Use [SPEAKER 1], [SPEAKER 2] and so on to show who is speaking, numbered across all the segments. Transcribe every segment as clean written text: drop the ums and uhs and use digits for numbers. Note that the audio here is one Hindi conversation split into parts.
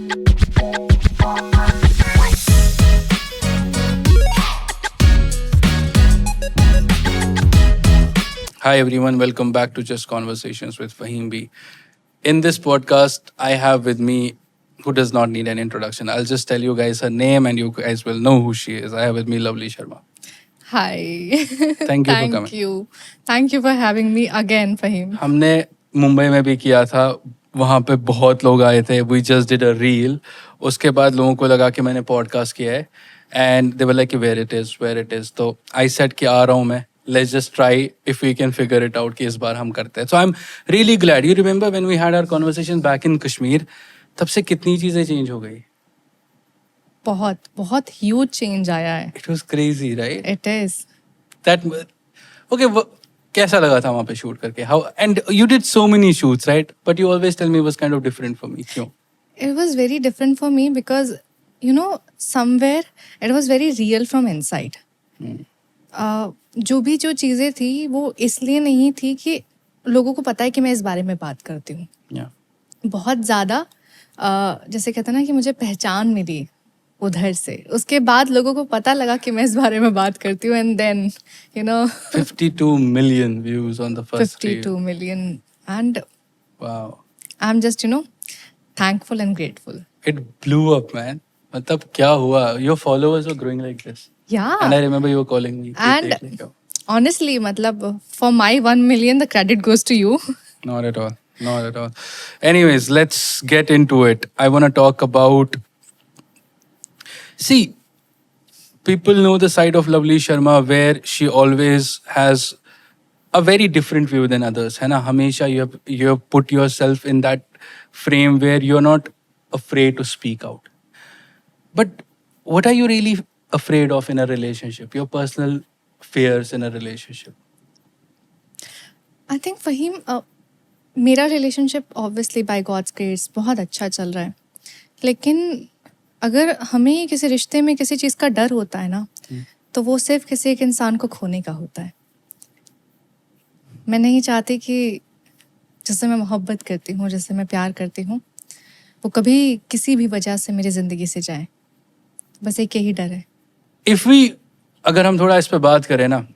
[SPEAKER 1] Hi everyone, welcome back to Just Conversations with Faheem B. In this podcast, I have with me who does not need an introduction. I'll just tell you guys her name and you guys will know who she is. I have with me lovely Sharma.
[SPEAKER 2] Hi.
[SPEAKER 1] Thank you for coming.
[SPEAKER 2] Thank you for having me again, Faheem.
[SPEAKER 1] हमने मुंबई में भी किया था, वहाँ पे बहुत लोग आए थे. We just did a reel. उसके बाद लोगों को लगा कि मैंने पॉडकास्ट किया है and they were like where it is. तो I said कि आ रहा हूँ मैं. Let's just try if we can figure it out कि इस बार हम करते हैं. So I'm really glad. You remember when we had our conversation back in Kashmir? तब से कितनी चीज़ें चेंज हो गई.
[SPEAKER 2] बहुत बहुत ह्यूज चेंज आया है.
[SPEAKER 1] It was crazy, right?
[SPEAKER 2] It is.
[SPEAKER 1] That okay. कैसा लगा था वहाँ पे शूट करके? How and you did so many shoots, right? But you always tell me it was kind of different for me. क्यों?
[SPEAKER 2] It was very different for me because, somewhere it was very real from inside. जो चीज़ें थी वो इसलिए नहीं थी कि लोगों को पता है कि मैं इस बारे में बात करती हूँ. बहुत ज़्यादा जैसे कहते हैं ना कि मुझे पहचान मिली उधर से. उसके बाद लोगों को पता लगा कि मैं इस बारे में बात करती हूँ. And then
[SPEAKER 1] 52 million views on the first
[SPEAKER 2] 52 million. And
[SPEAKER 1] wow.
[SPEAKER 2] I'm just thankful and grateful.
[SPEAKER 1] It blew up, man. मतलब क्या हुआ? Your followers were growing like this.
[SPEAKER 2] Yeah.
[SPEAKER 1] And I remember you were calling me.
[SPEAKER 2] And honestly, for my 1 million, the credit goes to you.
[SPEAKER 1] Not at all. Not at all. Anyways, let's get into it. I want to talk about... See, people know the side of lovely Sharma where she always has a very different view than others. है ना? हमेशा you have put yourself in that frame where you're not afraid to speak out. But what are you really afraid of in a relationship? Your personal fears in a relationship?
[SPEAKER 2] I think Faheem, मेरा relationship obviously by God's grace बहुत अच्छा चल रहा है. लेकिन अगर हमें किसी रिश्ते में किसी चीज़ का डर होता है ना, तो वो सिर्फ किसी एक इंसान को खोने का होता है. मैं नहीं चाहती कि जिससे मैं मोहब्बत करती हूँ, जिससे मैं प्यार करती हूँ, वो कभी किसी भी वजह से मेरी ज़िंदगी से जाए. बस एक यही डर है.
[SPEAKER 1] अगर हम थोड़ा इस पे बात करें ना,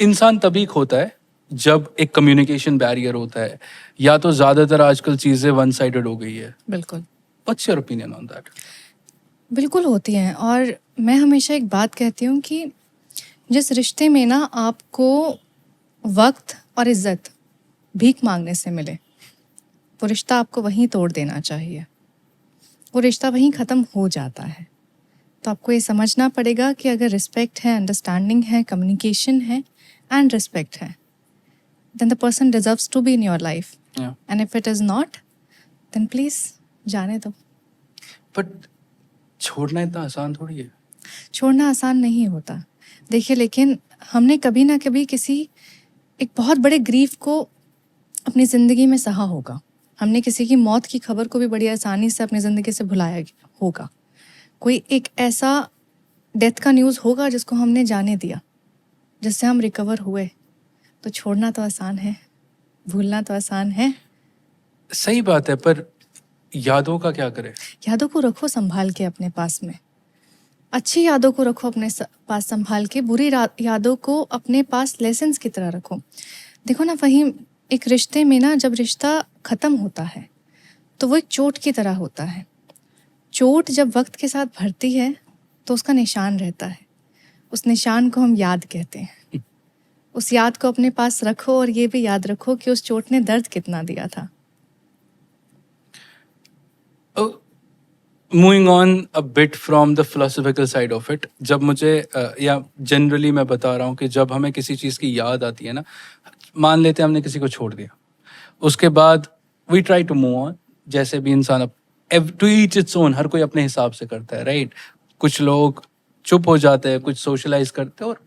[SPEAKER 1] इंसान तभी खोता है जब एक कम्युनिकेशन बैरियर होता है, या तो ज़्यादातर आजकल चीज़ें वन साइडेड हो गई है.
[SPEAKER 2] बिल्कुल.
[SPEAKER 1] What's your opinion on that?
[SPEAKER 2] बिल्कुल होती हैं. और मैं हमेशा एक बात कहती हूँ कि जिस रिश्ते में ना आपको वक्त और इज्जत भीख मांगने से मिले, वो रिश्ता आपको वहीं तोड़ देना चाहिए. वो रिश्ता वहीं ख़त्म हो जाता है. तो आपको ये समझना पड़ेगा कि अगर रिस्पेक्ट है, अंडरस्टैंडिंग है, कम्युनिकेशन है एंड रिस्पेक्ट है, then the person deserves to be in your life.
[SPEAKER 1] Yeah.
[SPEAKER 2] And if it is not, then please जाने दो.
[SPEAKER 1] बट छोड़ना इतना आसान थोड़ी है.
[SPEAKER 2] छोड़ना आसान नहीं होता. देखिए, लेकिन हमने कभी ना कभी किसी एक बहुत बड़े ग्रीफ को अपनी ज़िंदगी में सहा होगा. हमने किसी की मौत की खबर को भी बड़ी आसानी से अपनी ज़िंदगी से भुलाया होगा. कोई एक ऐसा डेथ का न्यूज़ होगा जिसको हमने जाने दिया, जिससे हम रिकवर हुए. तो छोड़ना तो आसान है, भूलना तो आसान है.
[SPEAKER 1] सही बात है, पर यादों का क्या करें?
[SPEAKER 2] यादों को रखो संभाल के अपने पास में. अच्छी यादों को रखो अपने पास संभाल के, बुरी यादों को अपने पास लेसन्स की तरह रखो. देखो ना फ़हीम, एक रिश्ते में ना जब रिश्ता ख़त्म होता है तो वो एक चोट की तरह होता है. चोट जब वक्त के साथ भरती है तो उसका निशान रहता है. उस निशान को हम याद कहते हैं. उस याद को अपने पास रखो और ये भी याद रखो कि उस चोट ने दर्द कितना दिया था.
[SPEAKER 1] Moving on a bit from the philosophical side of it, जब मुझे या जनरली मैं बता रहा हूँ कि जब हमें किसी चीज़ की याद आती है ना, मान लेते हैं हमने किसी को छोड़ दिया, उसके बाद we try to move on. जैसे भी इंसान टू ईच इट्स ओन, हर कोई अपने हिसाब से करता है, राइट? कुछ लोग चुप हो जाते हैं, कुछ सोशलाइज करते हैं और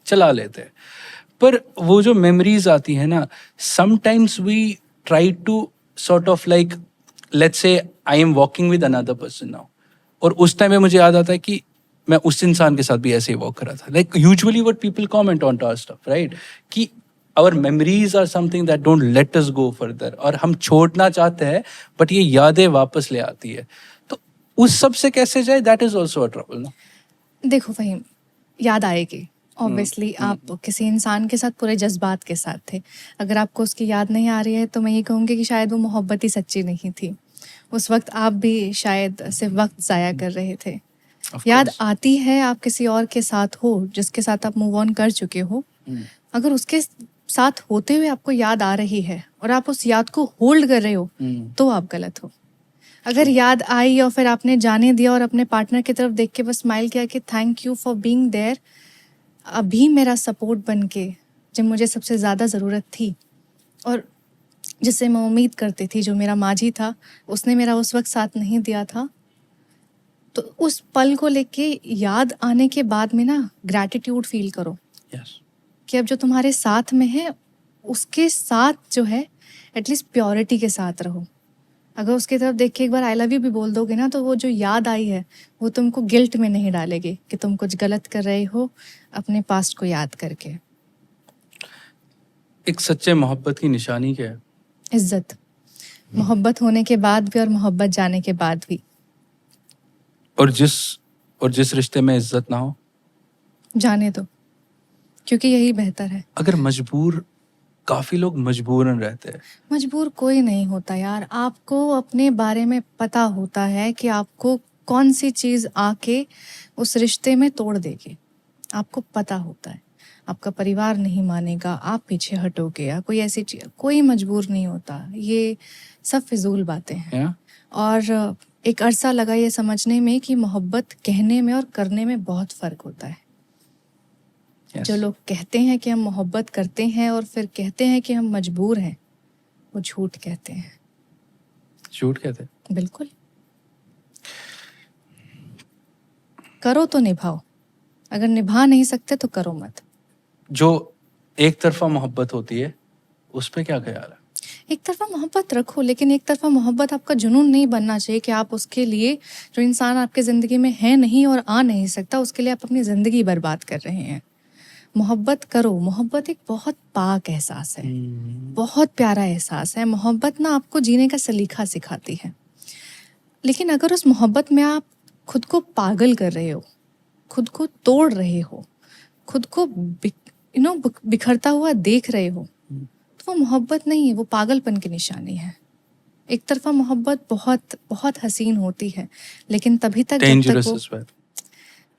[SPEAKER 1] चला लेते हैं. पर वो जो मेमोरीज आती है ना, sometimes we try to sort of like, let's say I am walking with another person now, और उस टाइम में मुझे याद आता है कि मैं उस इंसान के साथ भी ऐसे ही वॉक कर रहा था. Like usually what people comment on to our stuff, right, कि our memories are something that don't let us go further, और हम छोड़ना चाहते हैं बट ये यादें वापस ले आती है, तो उस सब से कैसे जाए, that is also a trouble ना।
[SPEAKER 2] देखो फहीम, याद आएगी ऑब्वियसली। आप किसी इंसान के साथ पूरे जज्बात के साथ थे, अगर आपको उसकी याद नहीं आ रही है तो मैं ये कहूँगी कि शायद वो मोहब्बत ही सच्ची नहीं थी। उस वक्त आप भी शायद सिर्फ वक्त ज़ाया कर रहे थे।
[SPEAKER 1] Of
[SPEAKER 2] याद
[SPEAKER 1] course.
[SPEAKER 2] आती है, आप किसी और के साथ हो जिसके साथ आप मूव ऑन कर चुके हो, अगर उसके साथ होते हुए आपको याद आ रही है और आप उस याद को होल्ड कर रहे हो तो आप गलत हो। अगर याद आई और फिर आपने जाने दिया और अपने पार्टनर की तरफ देख के बस स्माइल किया कि thank you for being there, अभी मेरा सपोर्ट बन के जब मुझे सबसे ज़्यादा ज़रूरत थी, और जिससे मैं उम्मीद करती थी, जो मेरा माजी था, उसने मेरा उस वक्त साथ नहीं दिया था, तो उस पल को लेके याद आने के बाद में ना ग्रैटिट्यूड फील करो
[SPEAKER 1] Yes.
[SPEAKER 2] कि अब जो तुम्हारे साथ में है उसके साथ जो है एटलीस्ट प्योरिटी के साथ रहो। अगर उसकी तरफ देख के एक बार आई लव यू भी बोल दोगे ना, तो वो जो याद आई है वो तुमको गिल्ट में नहीं डालेगी कि तुम कुछ गलत कर रहे हो अपने पास्ट को याद करके।
[SPEAKER 1] एक सच्चे मोहब्बत की निशानी क्या है?
[SPEAKER 2] इज्जत, मोहब्बत होने के बाद भी और मोहब्बत जाने के बाद भी।
[SPEAKER 1] और जिस रिश्ते में इज्जत ना हो,
[SPEAKER 2] जाने दो, क्योंकि यही बेहतर है।
[SPEAKER 1] अगर मजबूर, काफी लोग मजबूरन रहते हैं।
[SPEAKER 2] मजबूर कोई नहीं होता यार, आपको अपने बारे में पता होता है कि आपको कौन सी चीज़ आके उस रिश्ते में तोड़ देगी, आपको पता होता है। आपका परिवार नहीं मानेगा, आप पीछे हटोगे या कोई ऐसी चीज़, कोई मजबूर नहीं होता। ये सब फिजूल बातें हैं।
[SPEAKER 1] Yeah?
[SPEAKER 2] और एक अरसा लगा ये समझने में कि मोहब्बत कहने में और करने में बहुत फ़र्क होता है।
[SPEAKER 1] Yes.
[SPEAKER 2] जो लोग कहते हैं कि हम मोहब्बत करते हैं और फिर कहते हैं कि हम मजबूर हैं, वो झूठ कहते हैं।
[SPEAKER 1] झूठ कहते हैं।
[SPEAKER 2] बिल्कुल। करो तो निभाओ, अगर निभा नहीं सकते तो करो मत।
[SPEAKER 1] जो एक तरफा मोहब्बत होती है उस पे क्या ख्याल है?
[SPEAKER 2] एक तरफा मोहब्बत रखो, लेकिन एक तरफा मोहब्बत आपका जुनून नहीं बनना चाहिए कि आप उसके लिए, जो इंसान आपके ज़िंदगी में है नहीं और आ नहीं सकता, उसके लिए आप अपनी ज़िंदगी बर्बाद कर रहे हैं। मोहब्बत करो, मोहब्बत एक बहुत पाक एहसास है, बहुत प्यारा एहसास है। मोहब्बत ना आपको जीने का सलीका सिखाती है, लेकिन अगर उस मोहब्बत में आप खुद को पागल कर रहे हो, खुद को तोड़ रहे हो, खुद को बिखरता हुआ देख रहे हो, तो वो मोहब्बत नहीं है, वो पागलपन की निशानी है। एक तरफा मोहब्बत बहुत बहुत हसीन होती है, लेकिन तभी तक जब तक
[SPEAKER 1] डेंजरस
[SPEAKER 2] वो,
[SPEAKER 1] as well.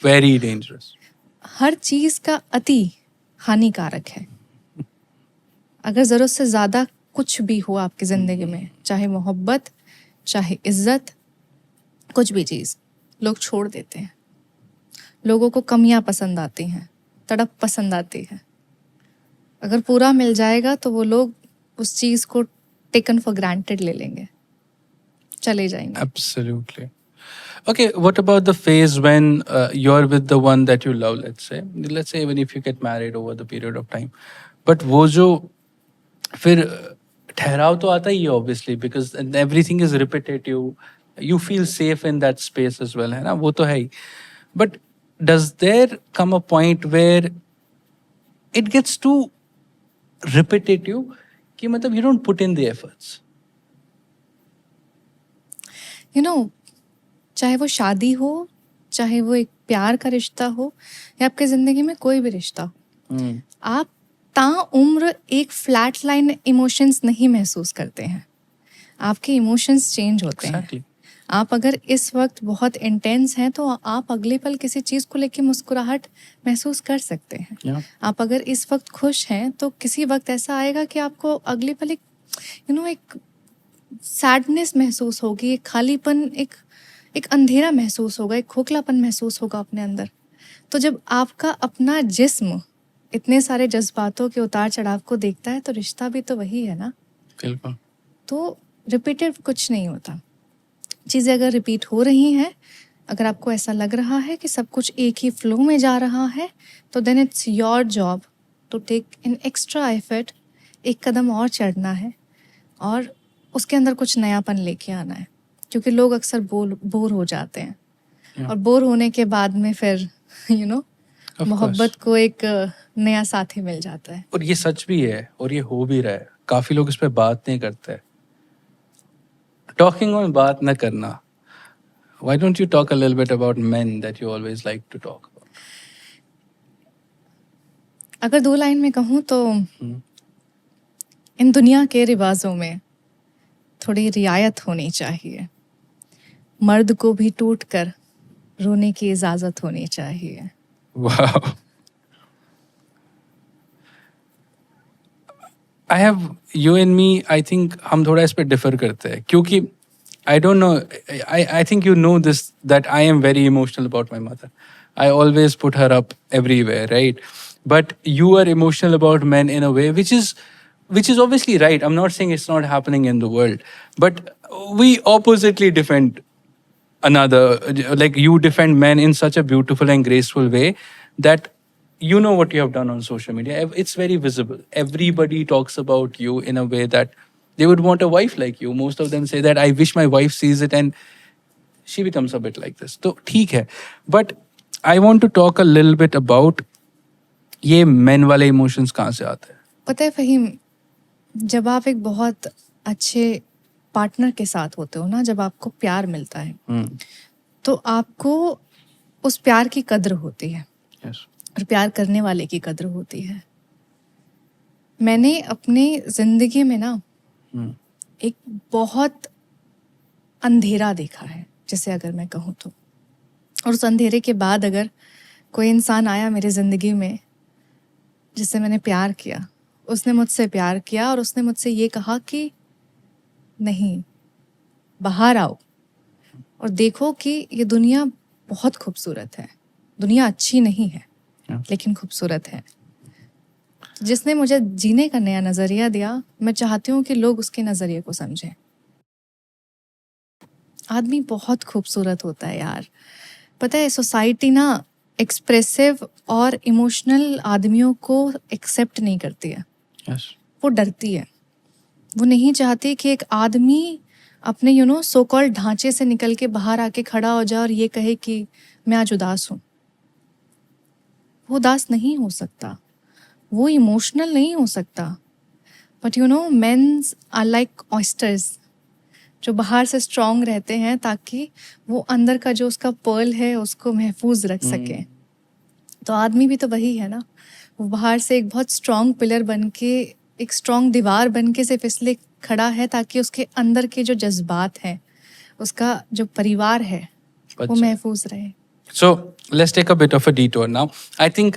[SPEAKER 1] Very dangerous.
[SPEAKER 2] हर चीज़ का अति हानिकारक है। अगर ज़रूरत से ज़्यादा कुछ भी हो आपकी ज़िंदगी में, चाहे मोहब्बत, चाहे इज्जत, कुछ भी चीज़, लोग छोड़ देते हैं। लोगों को कमियां पसंद आती हैं, तड़प पसंद आती है। अगर पूरा मिल जाएगा तो वो लोग उस चीज़ को टेकन फॉर ग्रांटेड ले लेंगे, चले जाएंगे।
[SPEAKER 1] Absolutely. Okay, what about the phase when you're with the one that you love, let's say even if you get married over the period of time, but वो जो फिर ठहराव तो आता ही है obviously, because everything is repetitive, you feel safe in that space as well, है ना, वो तो है ही, but does there come a point where it gets too repetitive कि मतलब you don't put in the efforts?
[SPEAKER 2] You know, चाहे वो शादी हो, चाहे वो एक प्यार का रिश्ता हो, या आपकी ज़िंदगी में कोई भी रिश्ता हो, आप ताउम्र एक फ्लैट लाइन इमोशंस नहीं महसूस करते हैं। आपके इमोशंस चेंज होते
[SPEAKER 1] Exactly.
[SPEAKER 2] हैं। आप अगर इस वक्त बहुत इंटेंस हैं तो आप अगले पल किसी चीज़ को लेके मुस्कुराहट महसूस कर सकते हैं।
[SPEAKER 1] Yeah.
[SPEAKER 2] आप अगर इस वक्त खुश हैं तो किसी वक्त ऐसा आएगा कि आपको अगले पल एक एक सैडनेस महसूस होगी, एक खालीपन, एक अंधेरा महसूस होगा, एक खोखलापन महसूस होगा अपने अंदर। तो जब आपका अपना जिस्म इतने सारे जज्बातों के उतार चढ़ाव को देखता है तो रिश्ता भी तो वही है ना।
[SPEAKER 1] बिल्कुल।
[SPEAKER 2] तो रिपीटेड कुछ नहीं होता। चीज़ें अगर रिपीट हो रही हैं, अगर आपको ऐसा लग रहा है कि सब कुछ एक ही फ्लो में जा रहा है, तो then it's your job to take an extra effort, एक कदम और चढ़ना है और उसके अंदर कुछ नयापन लेके आना है। क्योंकि लोग अक्सर बोर हो जाते हैं, और बोर होने के बाद में फिर मोहब्बत को एक नया साथी मिल जाता है।
[SPEAKER 1] और ये सच भी है और ये हो भी रहा है। काफी लोग इस पे बात नहीं करते। टॉकिंग में बात न करना। Why don't you talk a little bit about men that you always like to talk about?
[SPEAKER 2] अगर 2 लाइन में कहूँ तो
[SPEAKER 1] हम्म,
[SPEAKER 2] इन दुनिया के रिवाजों में थोड़ी रियायत होनी चाहिए। मर्द को भी टूट कर रोने की इजाजत होनी चाहिए।
[SPEAKER 1] Wow. I have you and me. I think हम थोड़ा इस पे डिफर करते हैं क्योंकि I don't know. I think you know this that I am very emotional about my mother. I always put her up everywhere, right? But you are emotional about men in a way which is obviously right. I'm not saying it's not happening in the world, but we oppositely defend another. Like you defend men in such a beautiful and graceful way that you know what you have done on social media. It's very visible. Everybody talks about you in a way that they would want a wife like you. Most of them say that I wish my wife sees it and she becomes a bit like this. So ठीक है. But I want to talk a little bit about ये men वाले emotions कहाँ से आते हैं.
[SPEAKER 2] पता है फ़हीम, जब आप एक बहुत अच्छे पार्टनर के साथ होते हो ना, जब आपको प्यार मिलता है तो आपको उस प्यार की कद्र होती है
[SPEAKER 1] Yes.
[SPEAKER 2] और प्यार करने वाले की कद्र होती है। मैंने अपने ज़िंदगी में ना एक बहुत अंधेरा देखा है, जैसे अगर मैं कहूँ तो। और उस अंधेरे के बाद अगर कोई इंसान आया मेरी ज़िंदगी में जिससे मैंने प्यार किया, उसने मुझसे प्यार किया और उसने मुझसे ये कहा कि नहीं, बाहर आओ और देखो कि ये दुनिया बहुत खूबसूरत है। दुनिया अच्छी नहीं है लेकिन खूबसूरत है। जिसने मुझे जीने का नया नज़रिया दिया, मैं चाहती हूँ कि लोग उसके नज़रिए को समझें। आदमी बहुत खूबसूरत होता है यार। पता है सोसाइटी ना एक्सप्रेसिव और इमोशनल आदमियों को एक्सेप्ट नहीं करती है।
[SPEAKER 1] Yes.
[SPEAKER 2] वो डरती है। वो नहीं चाहती कि एक आदमी अपने सो कॉल्ड ढांचे से निकल के बाहर आके खड़ा हो जाए और ये कहे कि मैं आज उदास हूँ। वो उदास नहीं हो सकता, वो इमोशनल नहीं हो सकता। But mens are like oysters, जो बाहर से स्ट्रांग रहते हैं ताकि वो अंदर का जो उसका पर्ल है उसको महफूज रख सके। तो आदमी भी तो वही है ना, वो बाहर से एक बहुत स्ट्रांग पिलर बन के, एक स्ट्रांग दीवार बन के सिर्फ इसलिए खड़ा है ताकि उसके अंदर के जो जज्बात हैं, उसका जो परिवार है वो महफूज रहे।
[SPEAKER 1] So let's take a bit of a detour now. I think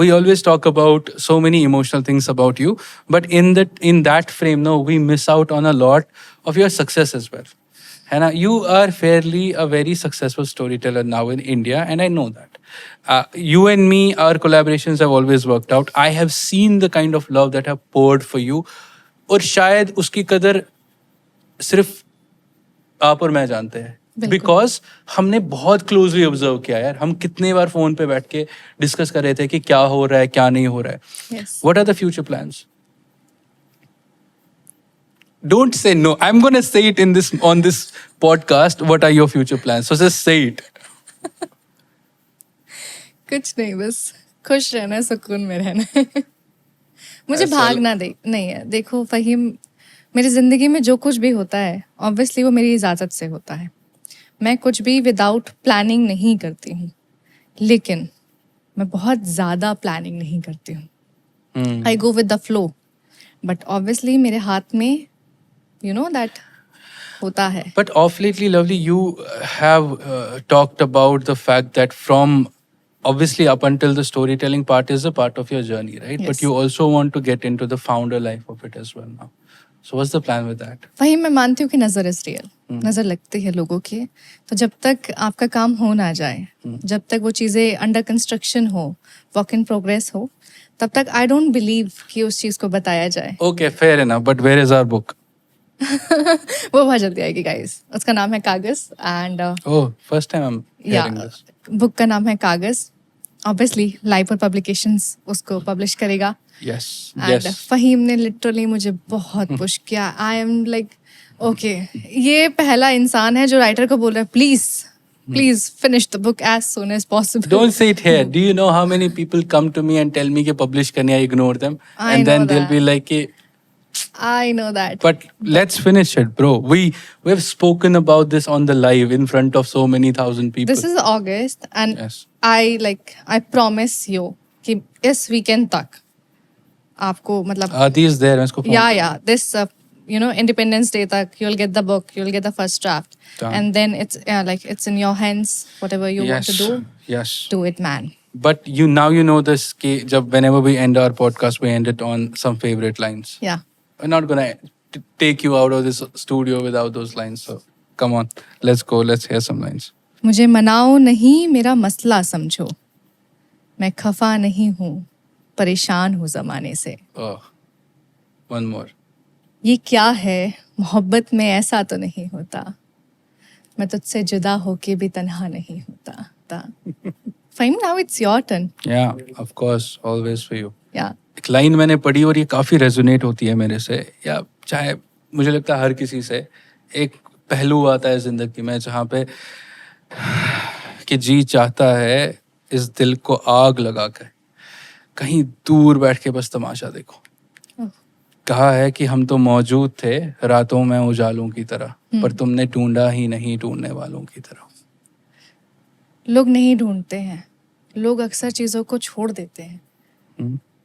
[SPEAKER 1] we always talk about so many emotional things about you, but in that frame, no, we miss out on a lot of your success as well. Hannah, you are fairly a very successful storyteller now in India, and I know that. You and me, our collaborations have always worked out. I have seen the kind of love that have poured for you, और शायद उसकी कदर सिर्फ आप और मैं जानते हैं। बिकॉज हमने बहुत क्लोजली ऑब्जर्व किया यार। हम कितने बार फोन पे बैठ के डिस्कस कर रहे थे कि क्या हो रहा है, क्या नहीं हो रहा है। What are the future plans? Don't say no, I am gonna say it on this podcast. What are your future plans? So just say it.
[SPEAKER 2] कुछ नहीं, बस खुश रहना, सुकून में रहना। मुझे भागना नहीं है। देखो फ़हीम, मेरी ज़िंदगी में जो कुछ भी होता है ऑब्वियसली वो मेरी इजाज़त से होता है। मैं कुछ भी विदाउट प्लानिंग नहीं करती हूँ, लेकिन मैं बहुत ज़्यादा प्लानिंग नहीं करती हूँ। I go with the flow, but obviously मेरे हाथ में दैट होता है।
[SPEAKER 1] But of lately, Lovely, you have talked about the fact that from obviously up until the storytelling part is a part of your journey, right? But
[SPEAKER 2] Yes.
[SPEAKER 1] you also want to get into the founder life of it as well now. So what's the plan with that?
[SPEAKER 2] वही मैं मानती हूँ कि नज़र इज़ रियल, नज़र लगती है लोगों की। तो जब तक आपका काम हो ना जाए, जब तक वो चीज़ें अंडर कंस्ट्रक्शन हो, वर्क इन प्रोग्रेस हो, तब तक आई डोंट बिलीव कि उस चीज़ को बताया जाए।
[SPEAKER 1] Okay, fair enough. But where is our book?
[SPEAKER 2] वो बहुत जल्दी आएगी गाइस। उसका नाम है कागज़ and
[SPEAKER 1] Oh, first time I'm hearing this.
[SPEAKER 2] Book का नाम है कागज़। ऑब्वियसली लाइपर पब्लिकेशंस उसको पब्लिश करेगा।
[SPEAKER 1] Yes.
[SPEAKER 2] And
[SPEAKER 1] Yes.
[SPEAKER 2] फ़हीम ने लिटरली मुझे बहुत पुश किया। आई एम लाइक ओके, ये पहला इंसान है जो राइटर को बोल रहा है please Please finish the book as soon as possible.
[SPEAKER 1] Don't say it here. Do you know how many people come to me and tell me कि publish करने, I ignore them,
[SPEAKER 2] I
[SPEAKER 1] and then
[SPEAKER 2] know
[SPEAKER 1] they'll be
[SPEAKER 2] that.
[SPEAKER 1] like कि,
[SPEAKER 2] I know that.
[SPEAKER 1] but let's finish it, bro. We've spoken about this on the live in front of so many thousand people.
[SPEAKER 2] This is August, and
[SPEAKER 1] Yes.
[SPEAKER 2] I promise you कि इस weekend तक आपको मतलब
[SPEAKER 1] Adi is there. मैं इसको phone
[SPEAKER 2] yeah this Independence Day tak you'll get the book, you'll get the first draft.
[SPEAKER 1] Done.
[SPEAKER 2] And then it's in your hands, whatever you want to do,
[SPEAKER 1] Yes.
[SPEAKER 2] do it, man.
[SPEAKER 1] But you know this कि जब whenever we end our podcast, we end it on some favorite lines.
[SPEAKER 2] Yeah.
[SPEAKER 1] We're not gonna take you out of this studio without those lines. So come on, let's go. Let's hear some lines.
[SPEAKER 2] मुझे मनाओ नहीं, मेरा मसला समझो, मैं खफा नहीं हूँ, परेशान हूँ ज़माने से.
[SPEAKER 1] Oh, one more.
[SPEAKER 2] ये क्या है, मोहब्बत में ऐसा तो नहीं होता, मैं तुझसे जुदा होके भी तन्हा नहीं होता. Fahim, now it's your turn.
[SPEAKER 1] Yeah, of course, always for you.
[SPEAKER 2] Yeah.
[SPEAKER 1] एक लाइन मैंने पढ़ी और ये काफ़ी रेजोनेट होती है मेरे से, या चाहे मुझे लगता है हर किसी से. एक पहलू आता है ज़िंदगी में जहाँ पे कि जी चाहता है इस दिल को आग लगा कर कहीं दूर बैठ के बस तमाशा देखो. कहा है कि हम तो मौजूद थे रातों में उजालों की तरह, पर तुमने ढूंढा ही नहीं ढूंढने वालों की तरह.
[SPEAKER 2] लोग नहीं ढूंढते हैं, लोग अक्सर चीज़ों को छोड़ देते हैं,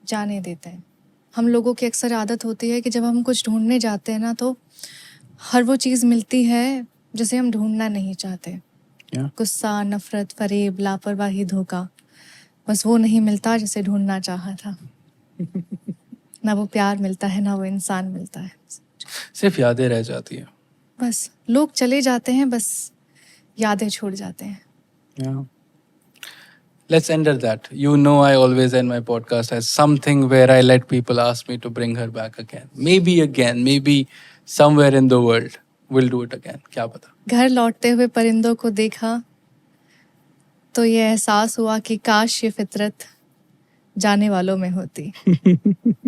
[SPEAKER 2] जाने देते हैं. हम लोगों की अक्सर आदत होती है कि जब हम कुछ ढूंढने जाते हैं ना, तो हर वो चीज़ मिलती है जिसे हम ढूंढना नहीं चाहते. गुस्सा, नफरत, फरेब, लापरवाही, धोखा, बस वो नहीं मिलता जिसे ढूंढना चाहा था. ना वो प्यार मिलता है, ना वो इंसान मिलता है,
[SPEAKER 1] सिर्फ यादें रह जाती हैं.
[SPEAKER 2] बस लोग चले जाते हैं, बस यादें छोड़ जाते हैं.
[SPEAKER 1] Yeah. Let's end at that. You know, I always end my podcast as something where I let people ask me to bring her back again. Maybe somewhere in the world we'll do it again. क्या पता.
[SPEAKER 2] घर लौटते हुए परिंदों को देखा तो ये एहसास हुआ कि काश ये फितरत जाने वालों में होती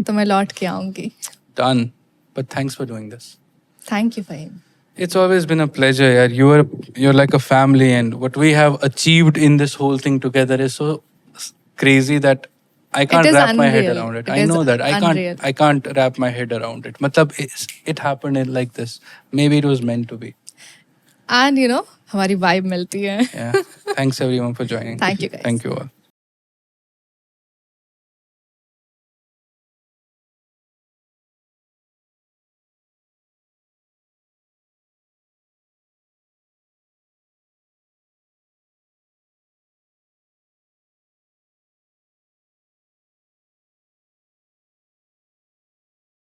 [SPEAKER 2] तो मैं लौट के आऊंगी.
[SPEAKER 1] Done. But thanks for doing this.
[SPEAKER 2] Thank you, Fahim.
[SPEAKER 1] It's always been a pleasure, yaar. You're like a family, and what we have achieved in this whole thing together is so crazy that I can't
[SPEAKER 2] is
[SPEAKER 1] wrap my head
[SPEAKER 2] unreal.
[SPEAKER 1] around it.
[SPEAKER 2] It
[SPEAKER 1] I
[SPEAKER 2] is
[SPEAKER 1] know that.
[SPEAKER 2] unreal.
[SPEAKER 1] I can't wrap my head around it. Matlab, it happened in like this. Maybe it was meant to be.
[SPEAKER 2] And हमारी vibe मिलती है.
[SPEAKER 1] Yeah. Thanks everyone for joining.
[SPEAKER 2] Thank you, guys.
[SPEAKER 1] Thank you all.